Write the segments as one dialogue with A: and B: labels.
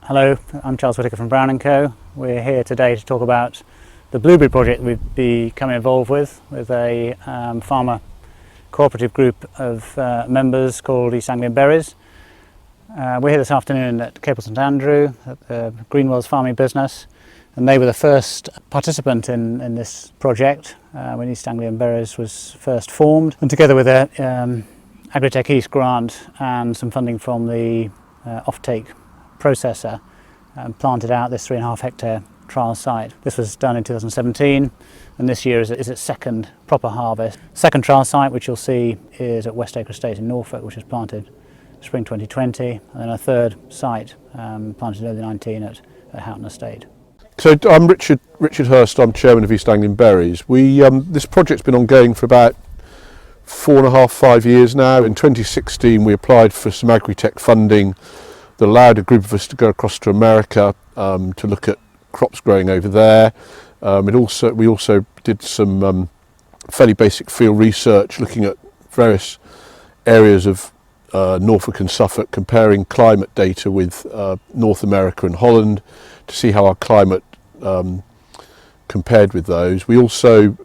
A: Hello, I'm Charles Whittaker from Brown&Co. We're here today to talk about the blueberry project we've become involved with a farmer cooperative group of members called East Anglian Berries. We're here this afternoon at Capel St Andrew at the Greenwells farming business, and they were the first participant in this project when East Anglian Berries was first formed, and together with a Agritech East grant and some funding from the offtake processor, planted out this 3.5 hectare trial site. This was done in 2017, and this year is its second proper harvest. Second trial site, which you'll see, is at West Acre Estate in Norfolk, which was planted spring 2020, and then a third site planted in early 19 at Houghton Estate.
B: So I'm Richard Hurst. I'm chairman of East Anglian Berries. This project's been ongoing for about 4.5–5 years now. In 2016 we applied for some Agritech funding that allowed a group of us to go across to America to look at crops growing over there. We also did some fairly basic field research looking at various areas of Norfolk and Suffolk, comparing climate data with North America and Holland to see how our climate compared with those. We also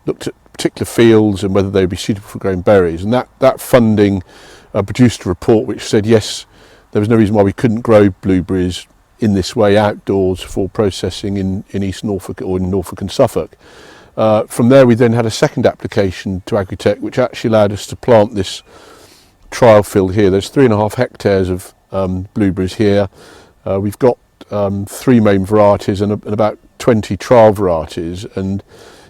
B: looked at particular fields and whether they would be suitable for growing berries, and that funding produced a report which said yes, there was no reason why we couldn't grow blueberries in this way outdoors for processing in East Norfolk or in Norfolk and Suffolk. From there we then had a second application to Agritech which actually allowed us to plant this trial field here. There's 3.5 hectares of blueberries here. We've got 3 main varieties and about 20 trial varieties, and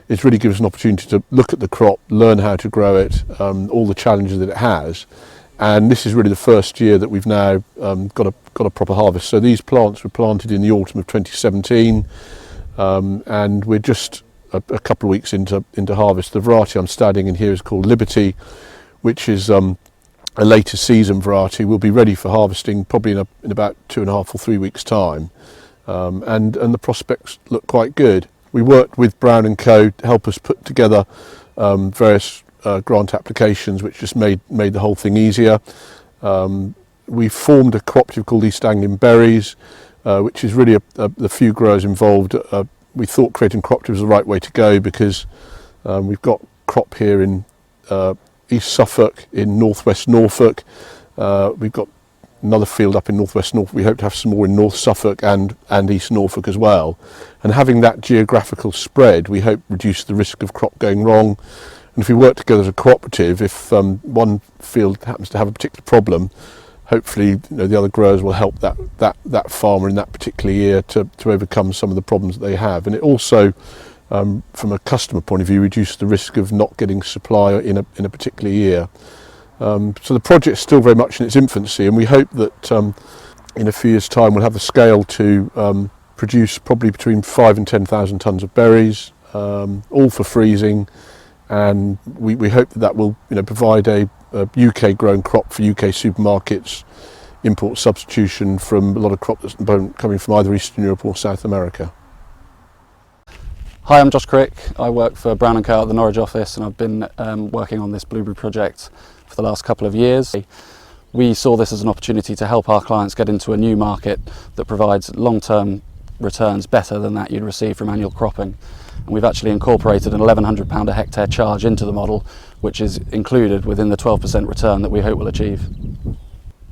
B: it's really gives us an opportunity to look at the crop, learn how to grow it, all the challenges that it has. And this is really the first year that we've now got a proper harvest. So these plants were planted in the autumn of 2017, and we're just a couple of weeks into harvest. The variety I'm standing in here is called Liberty, which is a later season variety. Will be ready for harvesting probably in about 2.5 or 3 weeks' time, and the prospects look quite good. We worked with Brown&Co to help us put together various grant applications, which just made the whole thing easier. We formed a cooperative called East Anglian Berries, which is really the few growers involved. We thought creating cooperatives was the right way to go because we've got crop here in East Suffolk, in northwest Norfolk. We've got another field up in northwest Norfolk. We hope to have some more in North Suffolk and East Norfolk as well. And having that geographical spread, we hope reduce the risk of crop going wrong. And if we work together as a cooperative, if one field happens to have a particular problem, hopefully the other growers will help that farmer in that particular year to overcome some of the problems that they have. And it also, from a customer point of view, reduces the risk of not getting supply in a particular year. So the project's still very much in its infancy, and we hope that in a few years' time we'll have the scale to produce probably between 5,000 and 10,000 tonnes of berries, all for freezing. And we hope that will provide a UK grown crop for UK supermarkets, import substitution from a lot of crop that's coming from either Eastern Europe or South America.
C: Hi, I'm Josh Crick. I work for Brown&Co at the Norwich office, and I've been working on this blueberry project for the last couple of years. We saw this as an opportunity to help our clients get into a new market that provides long-term returns better than that you'd receive from annual cropping. And we've actually incorporated an £1,100 a hectare charge into the model, which is included within the 12% return that we hope we'll achieve.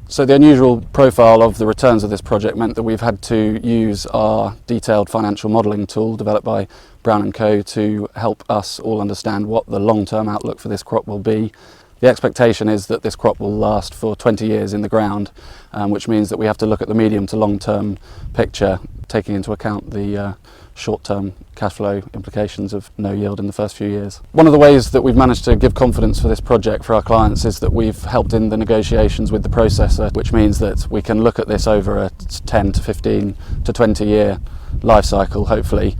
C: So the unusual profile of the returns of this project meant that we've had to use our detailed financial modelling tool developed by Brown&Co to help us all understand what the long-term outlook for this crop will be. The expectation is that this crop will last for 20 years in the ground, which means that we have to look at the medium to long-term picture, taking into account the short-term cash flow implications of no yield in the first few years. One of the ways that we've managed to give confidence for this project for our clients is that we've helped in the negotiations with the processor, which means that we can look at this over a 10 to 15 to 20 year life cycle, hopefully,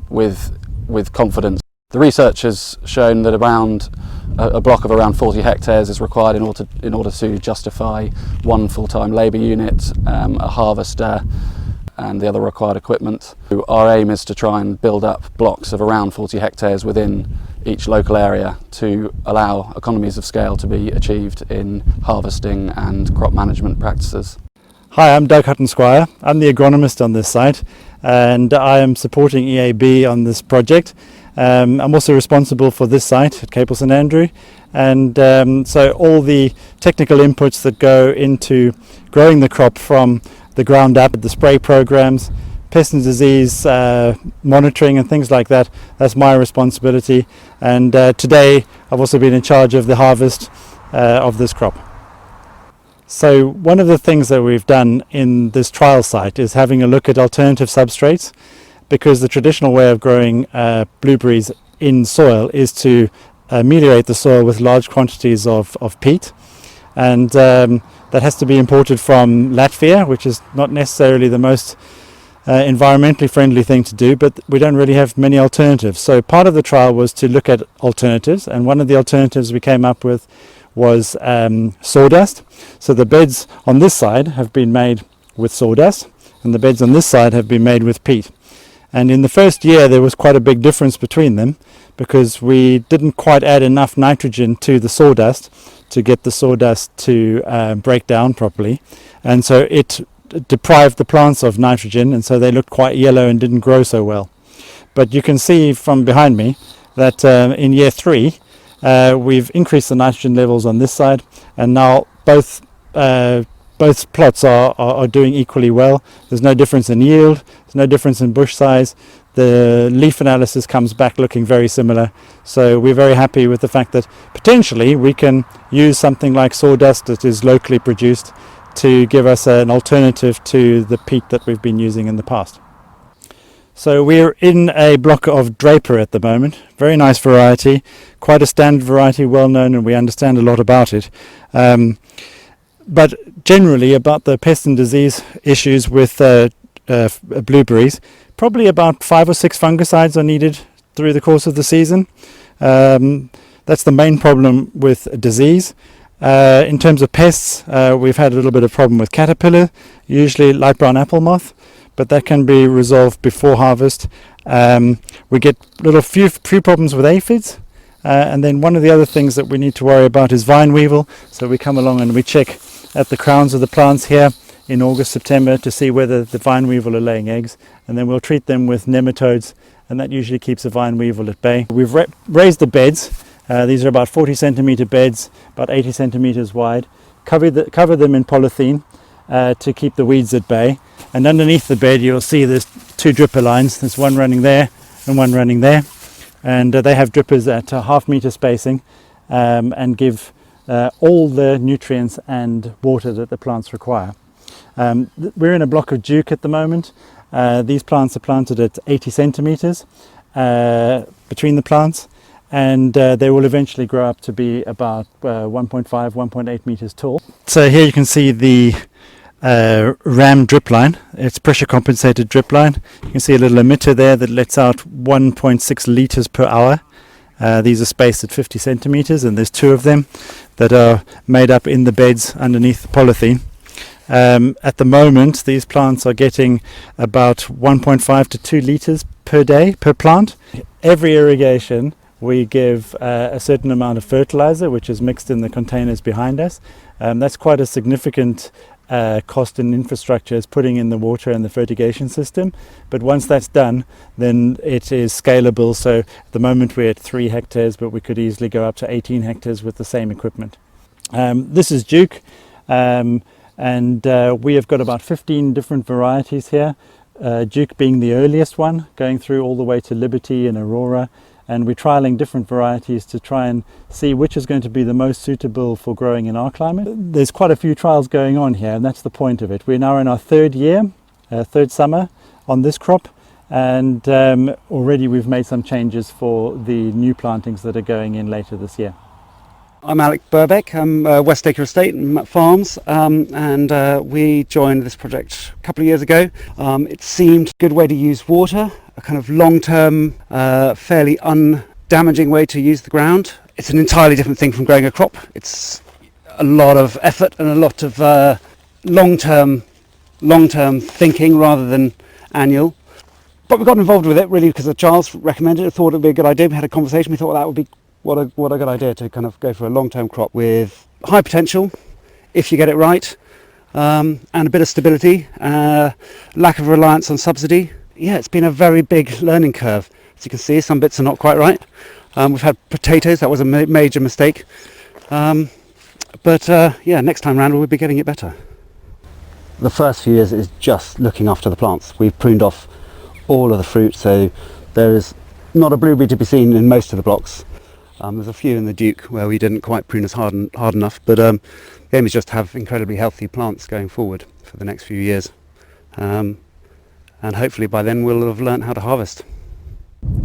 C: with confidence. The research has shown that around a block of around 40 hectares is required in order to justify one full-time labour unit, a harvester, and the other required equipment. Our aim is to try and build up blocks of around 40 hectares within each local area to allow economies of scale to be achieved in harvesting and crop management practices.
D: Hi, I'm Doug Hutton-Squire. I'm the agronomist on this site, and I am supporting EAB on this project. I'm also responsible for this site at Capel St Andrew, and so all the technical inputs that go into growing the crop from the ground up, the spray programs, pest and disease monitoring and things like that, that's my responsibility. And today I've also been in charge of the harvest of this crop. So one of the things that we've done in this trial site is having a look at alternative substrates, because the traditional way of growing blueberries in soil is to ameliorate the soil with large quantities of peat, and that has to be imported from Latvia, which is not necessarily the most environmentally friendly thing to do, but we don't really have many alternatives. So part of the trial was to look at alternatives, and one of the alternatives we came up with was sawdust. So the beds on this side have been made with sawdust, and the beds on this side have been made with peat. And in the first year there was quite a big difference between them, because we didn't quite add enough nitrogen to the sawdust to get the sawdust to break down properly, and so it deprived the plants of nitrogen, and so they looked quite yellow and didn't grow so well. But you can see from behind me that in year 3 we've increased the nitrogen levels on this side, and now both plots are doing equally well. There's no difference in yield, there's no difference in bush size. The leaf analysis comes back looking very similar, so we're very happy with the fact that potentially we can use something like sawdust that is locally produced to give us an alternative to the peat that we've been using in the past. So we're in a block of Draper at the moment, very nice variety, quite a standard variety, well known, and we understand a lot about it. But generally about the pest and disease issues with blueberries, probably about 5 or 6 fungicides are needed through the course of the season. That's the main problem with disease. In terms of pests, we've had a little bit of problem with caterpillar, usually light brown apple moth, but that can be resolved before harvest. We get few problems with aphids, and then one of the other things that we need to worry about is vine weevil. So we come along and we check at the crowns of the plants here in August, September to see whether the vine weevil are laying eggs, and then we'll treat them with nematodes, and that usually keeps the vine weevil at bay. We've raised the beds. These are about 40 centimeter beds, about 80 centimeters wide. Cover them in polythene to keep the weeds at bay. And underneath the bed you'll see there's 2 dripper lines. There's one running there and one running there. And they have drippers at a half-meter spacing and give all the nutrients and water that the plants require. We're in a block of Duke at the moment. These plants are planted at 80 centimeters between the plants, and they will eventually grow up to be about 1.5, 1.8 meters tall. So here you can see the ram drip line. It's pressure compensated drip line. You can see a little emitter there that lets out 1.6 liters per hour. These are spaced at 50 centimeters, and there's 2 of them that are made up in the beds underneath the polythene. At the moment these plants are getting about 1.5 to 2 liters per day per plant. Every irrigation we give a certain amount of fertilizer, which is mixed in the containers behind us. That's quite a significant cost in infrastructure, is putting in the water and the fertigation system. But once that's done, then it is scalable. So at the moment we're at 3 hectares, but we could easily go up to 18 hectares with the same equipment. This is Duke, and we have got about 15 different varieties here. Duke being the earliest one, going through all the way to Liberty and Aurora. And we're trialling different varieties to try and see which is going to be the most suitable for growing in our climate. There's quite a few trials going on here, and that's the point of it. We're now in our 3rd year, 3rd summer on this crop, and already we've made some changes for the new plantings that are going in later this year.
E: I'm Alec Burbeck. I'm Westacre Estate and Farms, and we joined this project a couple of years ago. It seemed a good way to use water, a kind of long-term, fairly undamaging way to use the ground. It's an entirely different thing from growing a crop. It's a lot of effort and a lot of long-term thinking rather than annual. But we got involved with it really because Charles recommended it, thought it would be a good idea. We had a conversation, we thought that would be what a good idea to kind of go for a long-term crop with high potential if you get it right, and a bit of stability, lack of reliance on subsidy. Yeah, it's been a very big learning curve. As you can see, some bits are not quite right. We've had potatoes, that was a major mistake. But next time round we'll be getting it better. The first few years is just looking after the plants. We've pruned off all of the fruit, so there is not a blueberry to be seen in most of the blocks. There's a few in the Duke where we didn't quite prune as hard enough, but the aim is just to have incredibly healthy plants going forward for the next few years. And hopefully by then we'll have learnt how to harvest.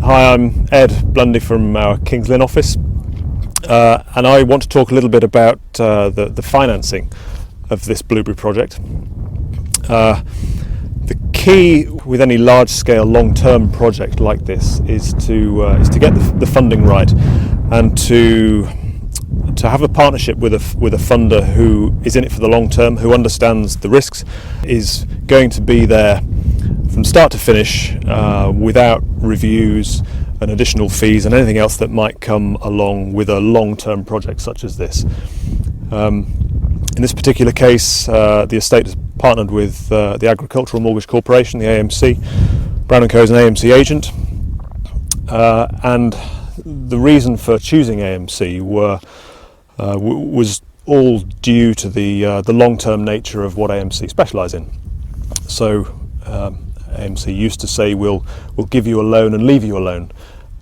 F: Hi, I'm Ed Blundy from our Kings Lynn office, and I want to talk a little bit about the financing of this blueberry project. The key with any large-scale, long-term project like this is to get the funding right, and to have a partnership with a funder who is in it for the long term, who understands the risks, is going to be there from start to finish without reviews and additional fees and anything else that might come along with a long-term project such as this. In this particular case, the estate has partnered with the Agricultural Mortgage Corporation, the AMC. Brown&Co is an AMC agent, and the reason for choosing AMC was all due to the long-term nature of what AMC specialise in. So AMC used to say we'll give you a loan and leave you alone,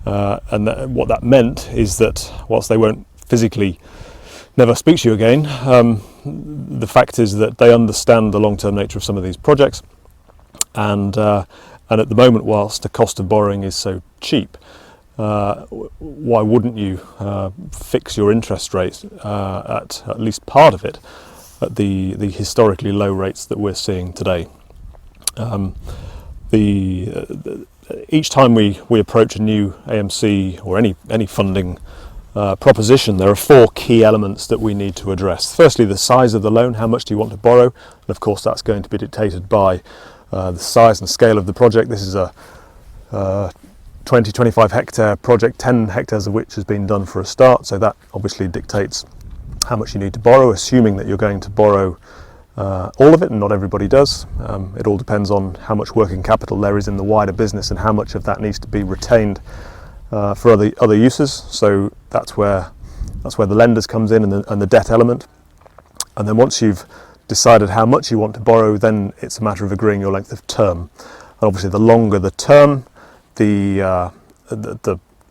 F: and what that meant is that whilst they won't physically never speak to you again, the fact is that they understand the long-term nature of some of these projects, and at the moment, whilst the cost of borrowing is so cheap, why wouldn't you fix your interest rate at least part of it at the historically low rates that we're seeing today? Each time we approach a new AMC or any funding proposition, there are four key elements that we need to address. Firstly, the size of the loan. How much do you want to borrow? And of course that's going to be dictated by the size and scale of the project. This is a 20-25 hectare project, 10 hectares of which has been done for a start, so that obviously dictates how much you need to borrow, assuming that you're going to borrow all of it, and not everybody does. It all depends on how much working capital there is in the wider business and how much of that needs to be retained for other uses. So that's where the lenders comes in, and the debt element. And then once you've decided how much you want to borrow, then it's a matter of agreeing your length of term. And obviously, the longer the term, the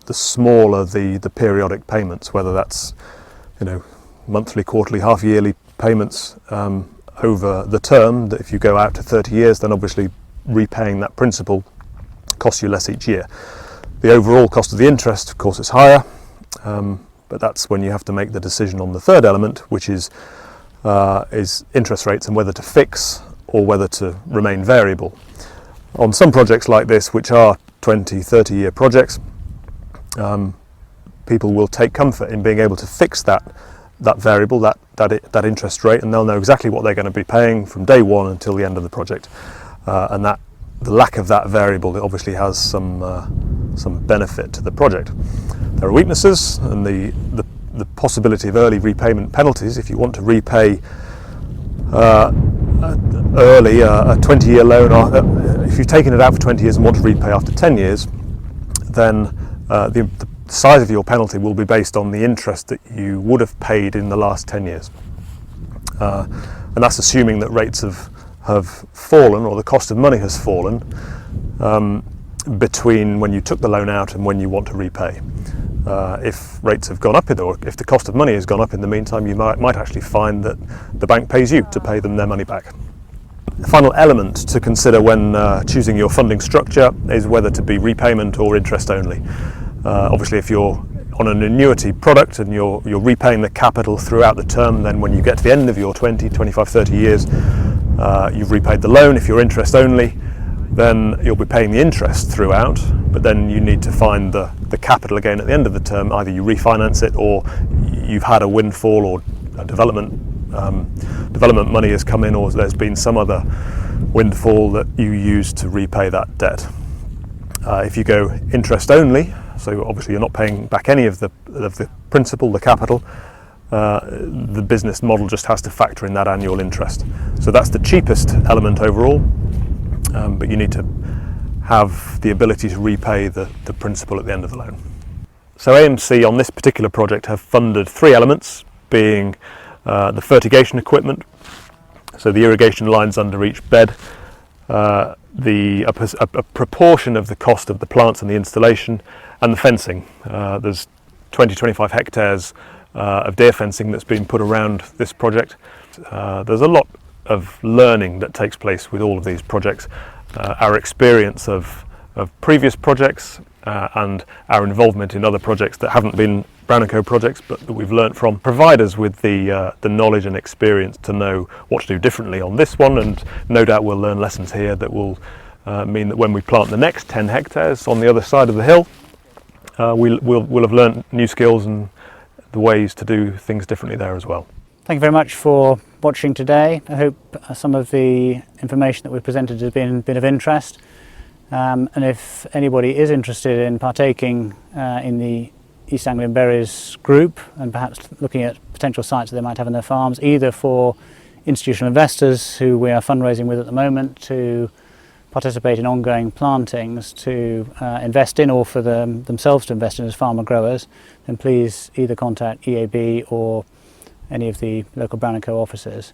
F: smaller the periodic payments, whether that's monthly, quarterly, half yearly payments over the term. That if you go out to 30 years, then obviously repaying that principal costs you less each year. The overall cost of the interest, of course, is higher, but that's when you have to make the decision on the third element, which is interest rates and whether to fix or whether to remain variable. On some projects like this, which are 20-30 year projects, people will take comfort in being able to fix that variable, that interest rate, and they'll know exactly what they're going to be paying from day one until the end of the project. And that the lack of that variable obviously has some benefit to the project. There are weaknesses, and the possibility of early repayment penalties. If you want to repay early a 20-year loan, or if you've taken it out for 20 years and want to repay after 10 years, then the size of your penalty will be based on the interest that you would have paid in the last 10 years. And that's assuming that rates have fallen, or the cost of money has fallen between when you took the loan out and when you want to repay. If rates have gone up, or if the cost of money has gone up in the meantime, you might actually find that the bank pays you to pay them their money back. The final element to consider when choosing your funding structure is whether to be repayment or interest only. Obviously, if you're on an annuity product and you're repaying the capital throughout the term, then when you get to the end of your 20, 25, 30 years, you've repaid the loan. If you're interest only, then you'll be paying the interest throughout, but then you need to find the capital again at the end of the term. Either you refinance it, or you've had a windfall, or a development money has come in, or there's been some other windfall that you use to repay that debt. If you go interest only, so obviously you're not paying back any of the principal, the capital, the business model just has to factor in that annual interest. So that's the cheapest element overall, but you need to have the ability to repay the principal at the end of the loan. So AMC on this particular project have funded 3 elements, being the fertigation equipment, so the irrigation lines under each bed, a proportion of the cost of the plants and the installation, and the fencing. There's 20-25 hectares of deer fencing that's been put around this project. There's a lot of learning that takes place with all of these projects. Our experience of previous projects and our involvement in other projects that haven't been Brown&Co projects but that we've learnt from provide us with the knowledge and experience to know what to do differently on this one, and no doubt we'll learn lessons here that will mean that when we plant the next 10 hectares on the other side of the hill, we'll have learnt new skills and the ways to do things differently there as well.
A: Thank you very much for watching today. I hope some of the information that we've presented has been of interest. And if anybody is interested in partaking in the East Anglian Berries group and perhaps looking at potential sites that they might have in their farms, either for institutional investors who we are fundraising with at the moment to participate in ongoing plantings, to invest in, or for themselves to invest in as farmer growers, then please either contact EAB or any of the local Brown&Co offices.